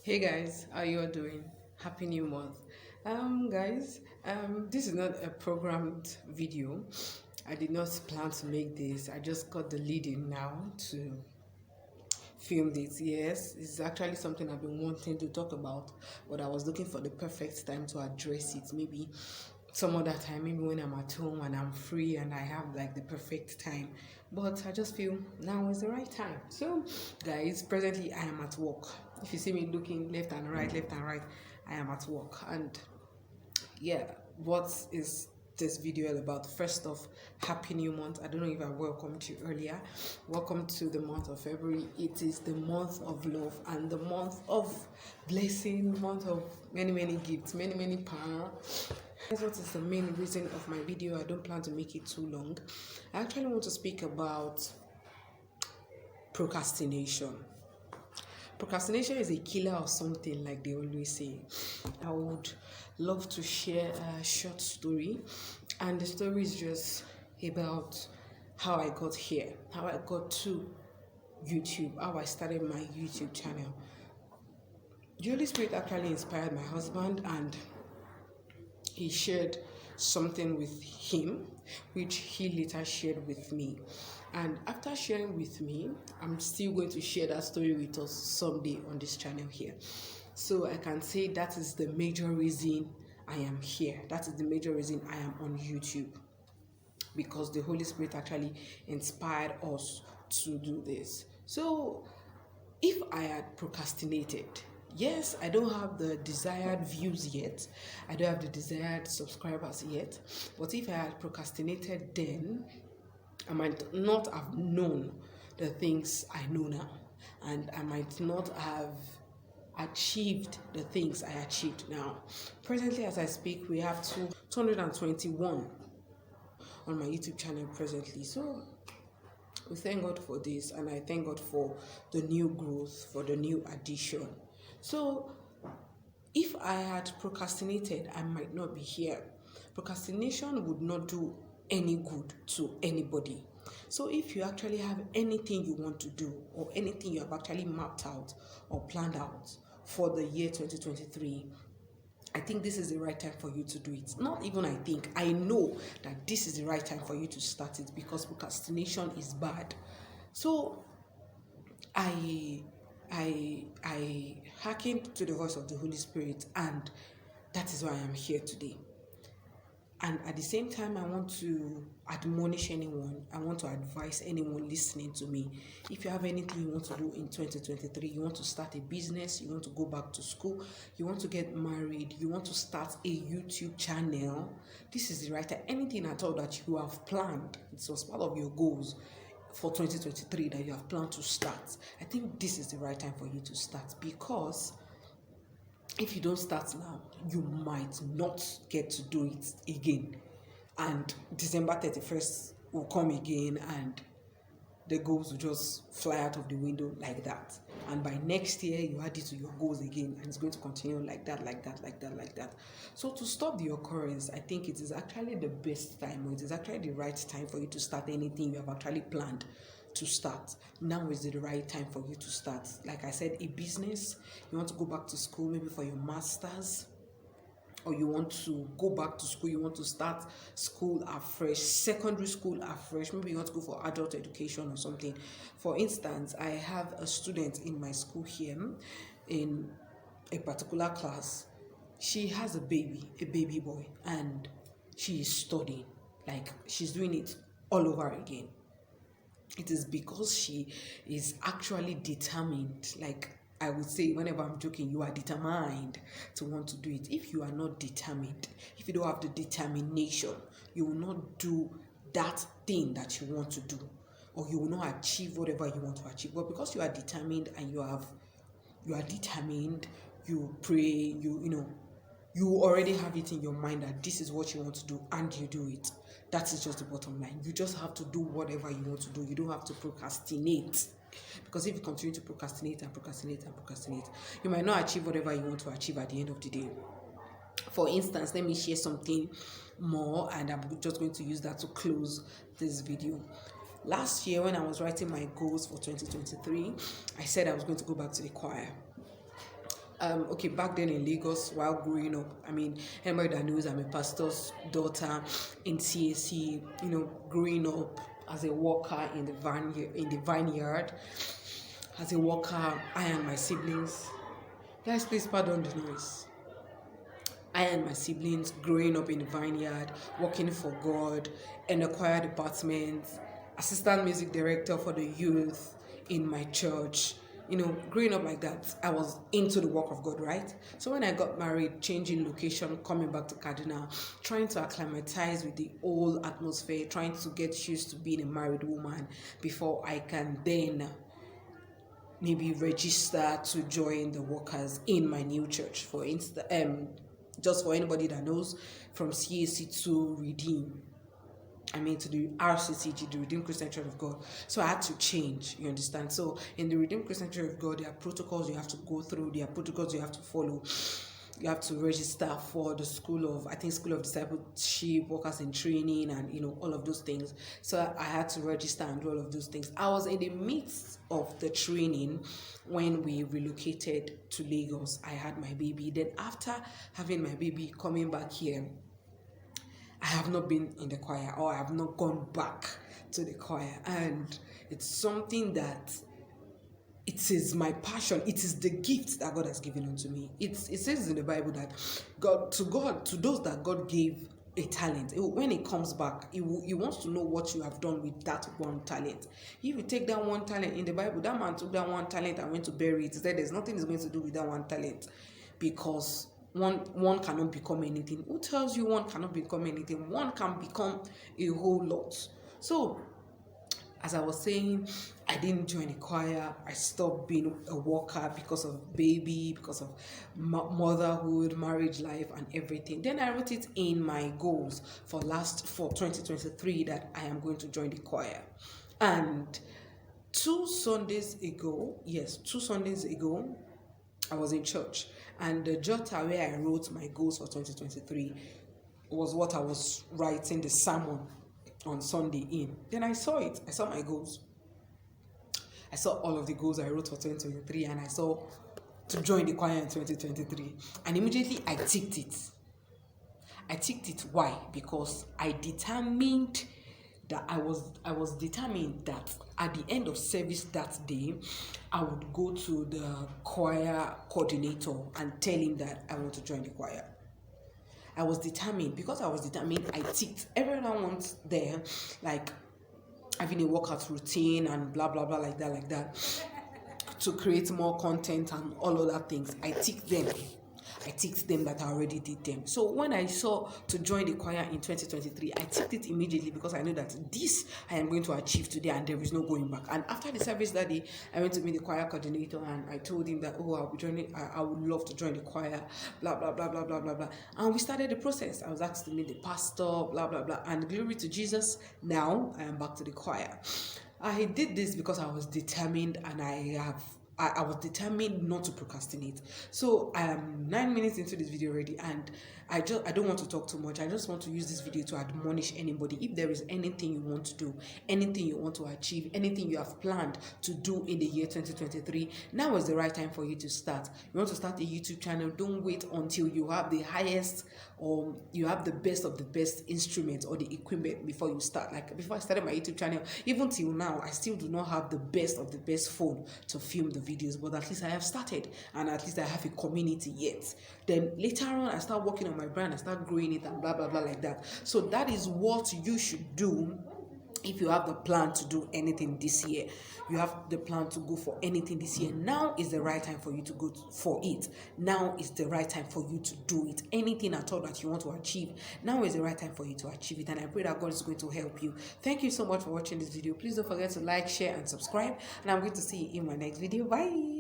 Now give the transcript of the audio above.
Hey guys, how you all doing? Happy new month. Guys, this is not a programmed video. I did not plan to make this. I just got the lead in now to film this. Yes, it's actually something I've been wanting to talk about, but I was looking for the perfect time to address it. Maybe some other time, maybe when I'm at home and I'm free and I have like the perfect time. But I just feel now is the right time. So, guys, presently I am at work. If you see me looking left and right, I am at work. And yeah, what is this video all about? First off, happy new month. I don't know if I welcomed you earlier. Welcome to the month of February. It is the month of love and the month of blessing, month of many gifts, many power. That's what is the main reason of my video. I don't plan to make it too long. I actually want to speak about procrastination. Procrastination is a killer of something, like they always say. I would love to share a short story, and the story is just about how I got here, how I got to YouTube, how I started my YouTube channel. The Holy Spirit actually inspired my husband, and he shared something with him, which he later shared with me. And after sharing with me, I'm still going to share that story with us someday on this channel here. So I can say that is the major reason I am here. That is the major reason I am on YouTube, because the Holy Spirit actually inspired us to do this. So if I had procrastinated, yes, I don't have the desired views yet, I don't have the desired subscribers yet, but if I had procrastinated then, I might not have known the things I know now, and I might not have achieved the things I achieved now. Presently, as I speak, we have 221 on my YouTube channel presently. So we thank God for this, and I thank God for the new growth, for the new addition. So if I had procrastinated, I might not be here. Procrastination would not do any good to anybody. So if you actually have anything you want to do, or anything you have actually mapped out or planned out for the year 2023, I think this is the right time for you to do it. Not even I think, I know that this is the right time for you to start it, because procrastination is bad. So I hearkened to the voice of the Holy Spirit, and that is why I am here today. And at the same time, I want to admonish anyone, I want to advise anyone listening to me. If you have anything you want to do in 2023, you want to start a business, you want to go back to school, you want to get married, you want to start a YouTube channel, this is the right time. Anything at all that you have planned, it was part of your goals for 2023 that you have planned to start, I think this is the right time for you to start, because if you don't start now, you might not get to do it again. And December 31st will come again, and the goals will just fly out of the window like that. And by next year, you add it to your goals again, and it's going to continue like that. So to stop the occurrence, I think it is actually the best time, or it is actually the right time for you to start anything you have actually planned to start. Now is the right time for you to start. Like I said, a business, you want to go back to school maybe for your master's, or you want to go back to school, you want to start school afresh, secondary school afresh, maybe you want to go for adult education or something. For instance, I have a student in my school here in a particular class. She has a baby boy, and she is studying, like she's doing it all over again. It is because she is actually determined. Like I would say, whenever I'm joking, you are determined to want to do it. If you are not determined, if you don't have the determination, you will not do that thing that you want to do, or you will not achieve whatever you want to achieve. But because you are determined, and you are determined, you pray, you already have it in your mind that this is what you want to do, and you do it. That is just the bottom line. You just have to do whatever you want to do. You don't have to procrastinate, because if you continue to procrastinate, you might not achieve whatever you want to achieve at the end of the day. For instance, let me share something more, and I'm just going to use that to close this video. Last year, when I was writing my goals for 2023, I said I was going to go back to the choir. Okay, back then in Lagos, while growing up, I mean, anybody that knows I'm a pastor's daughter in CAC, growing up as a worker in the vineyard, as a worker, I and my siblings. Guys, please pardon the noise. I and my siblings growing up in the vineyard, working for God, in the choir department, assistant music director for the youth in my church. Growing up like that, I was into the work of God, right? So when I got married, changing location, coming back to Cardinal, trying to acclimatize with the old atmosphere, trying to get used to being a married woman before I can then maybe register to join the workers in my new church. For instance, just for anybody that knows, from CAC to Redeem, to the RCCG, the Redeemed Christian Church of God. So I had to change, you understand? So in the Redeemed Christian Church of God, there are protocols you have to go through, there are protocols you have to follow. You have to register for the School of Discipleship, Workers in Training, and all of those things. So I had to register and do all of those things. I was in the midst of the training when we relocated to Lagos. I had my baby. Then after having my baby, coming back here, I have not been in the choir, or I have not gone back to the choir. And it's something that it is my passion. It is the gift that God has given unto me. It says in the Bible that to those that God gave a talent, when it comes back, he wants to know what you have done with that one talent. If you take that one talent, in the Bible, that man took that one talent and went to bury it. He said there's nothing he's going to do with that one talent, because one cannot become anything. Who tells you one cannot become anything? One can become a whole lot. So as I was saying, I didn't join a choir. I stopped being a worker because of baby, because of motherhood, marriage life, and everything. Then I wrote it in my goals for 2023 that I am going to join the choir. And 2 Sundays ago, I was in church, and the jotter where I wrote my goals for 2023 was what I was writing the sermon on Sunday in. Then I saw it. I saw my goals. I saw all of the goals I wrote for 2023, and I saw to join the choir in 2023. And immediately I ticked it. Why? Because I determined that I was determined that at the end of service that day, I would go to the choir coordinator and tell him that I want to join the choir. I was determined. Because I was determined, I ticked everyone wants there, like having a workout routine and blah blah blah, like that, to create more content and all other things. I ticked them that I already did them. So when I saw to join the choir in 2023, I ticked it immediately, because I know that this I am going to achieve today and there is no going back. And after the service that day, I went to meet the choir coordinator and I told him that, I'll be joining, I would love to join the choir, blah, blah, blah, blah, blah, blah, blah. And we started the process. I was asked to meet the pastor, blah, blah, blah. And glory to Jesus, now I am back to the choir. I did this because I was determined, and I was determined not to procrastinate. So I am 9 minutes into this video already, and I don't want to talk too much. I just want to use this video to admonish anybody. If there is anything you want to do, anything you want to achieve, anything you have planned to do in the year 2023, now is the right time for you to start. You want to start a YouTube channel, don't wait until you have the highest, or you have the best of the best instruments or the equipment before you start. Like before I started my YouTube channel, even till now, I still do not have the best of the best phone to film the videos, but at least I have started, and at least I have a community yet. Then later on, I start working on my brand, I start growing it, and blah blah blah, like that. So that is what you should do. If you have the plan to do anything this year, you have the plan to go for anything this year, now is the right time for you to go for it. Now is the right time for you to do it. Anything at all that you want to achieve, now is the right time for you to achieve it. And I pray that God is going to help you. Thank you so much for watching this video. Please don't forget to like, share, and subscribe. And I'm going to see you in my next video. Bye.